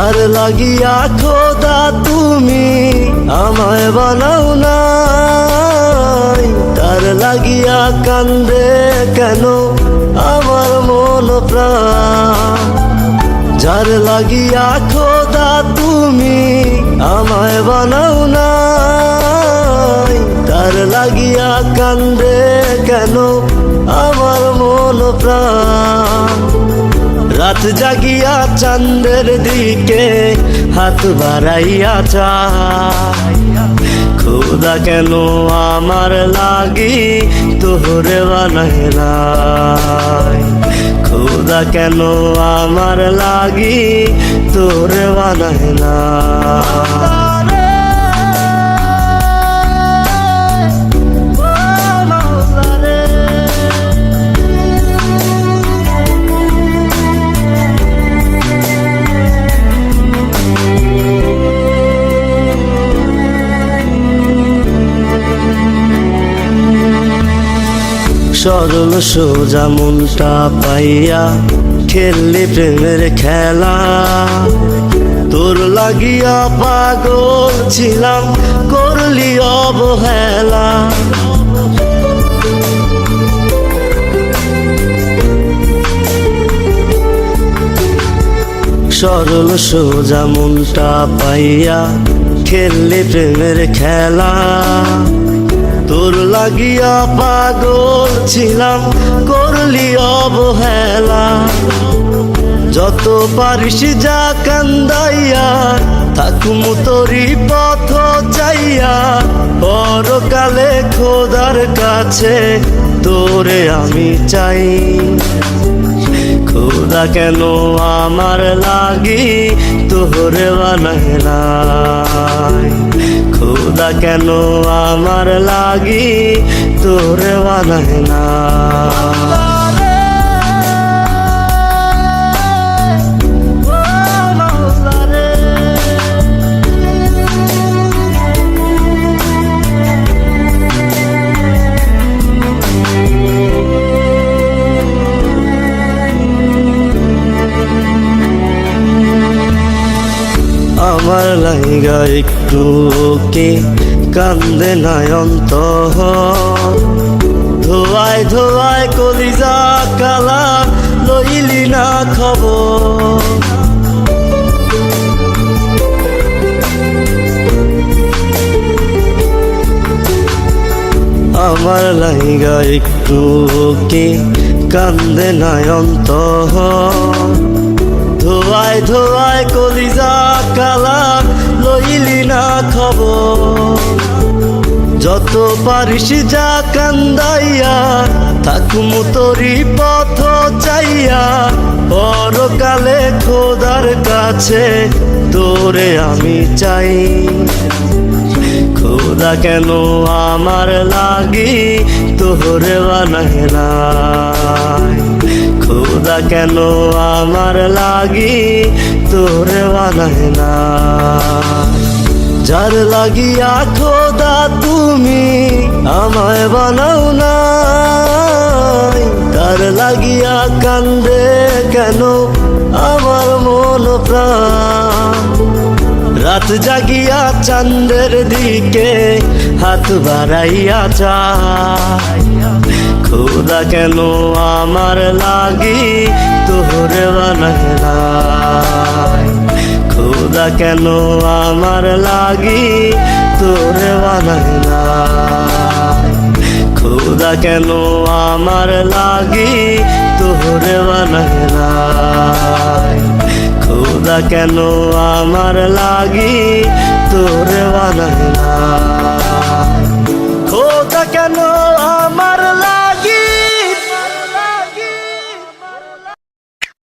যার লাগিয়া খোদা তুমি আমায় বানাও নাই, তার লাগিয়া কান্দে কেন আমার মন প্রাণ। যার লাগিয়া খোদা তুমি আমায় বানাও নাই, তার লাগিয়া কান্দে কেন আমার মন প্রাণ। রাত জাগিয়া চাঁদের দিকে হাত বাড়াইয়া চায়, খোদা কেন আমার লাগি তোরে বানায় নাই, খোদা কেন আমার লাগি তোরে বানায় নাই। সরল সোজা মনটা পাইয়া খেললি প্রেমের খেলা, তোর লাগিয়া পাগল ছিলাম করলি অবহেলা। সরল সোজা মনটা পাইয়া খেললি প্রেমের খেলা, তোর লাগিয়া পাগল ছিলাম করলি অবহেলা। যত পারিস যা কান্দাইয়া থাকুম তোরি পথ চাইয়া, পরকালে খোদার কাছে তোরে আমি চাই। খোদা কেন আমার লাগি তোরে বানায় নাই, খোদা কেন আমার লাগি তোরে বানায় নাই। আমার লাইগা একটু কি কান্দে নয়ন্ত, ধোয়ায় ধোয়ায় কলিজা কালা লইলি না খবর। আমার লাইগা একটু কি কান্দে নয়ন্ত, ধোয়ায় ধোয়ায় কলিজা কালা লইলি না খবর। যত পারিস যা কান্দাইয়া থাকুম তোরি পথ চাইয়া, পরকালে খোদার কাছে তোরে আমি চাই। খোদা কেন আমার লাগি তোরে বানায় নাই, খোদা কেন আমার লাগি তোরে বানায় নাই। যার লাগিয়া খোদা তুমি আমায় বানাও নাই, তার লাগিয়া কান্দে কেন আমার মন প্রাণ। রাত জাগিয়া চাঁদের দিকে হাত বাড়াইয়া চায়, খোদা কেন আমার লাগি তোরে বানায় নাই, খোদা কেন আমার লাগি তোরে বানায় নাই, খোদা কেন আমার লাগি তোরে বানায় নাই, খোদা কেন আমার লাগি তোরে বানায় নাই, খোদা কেন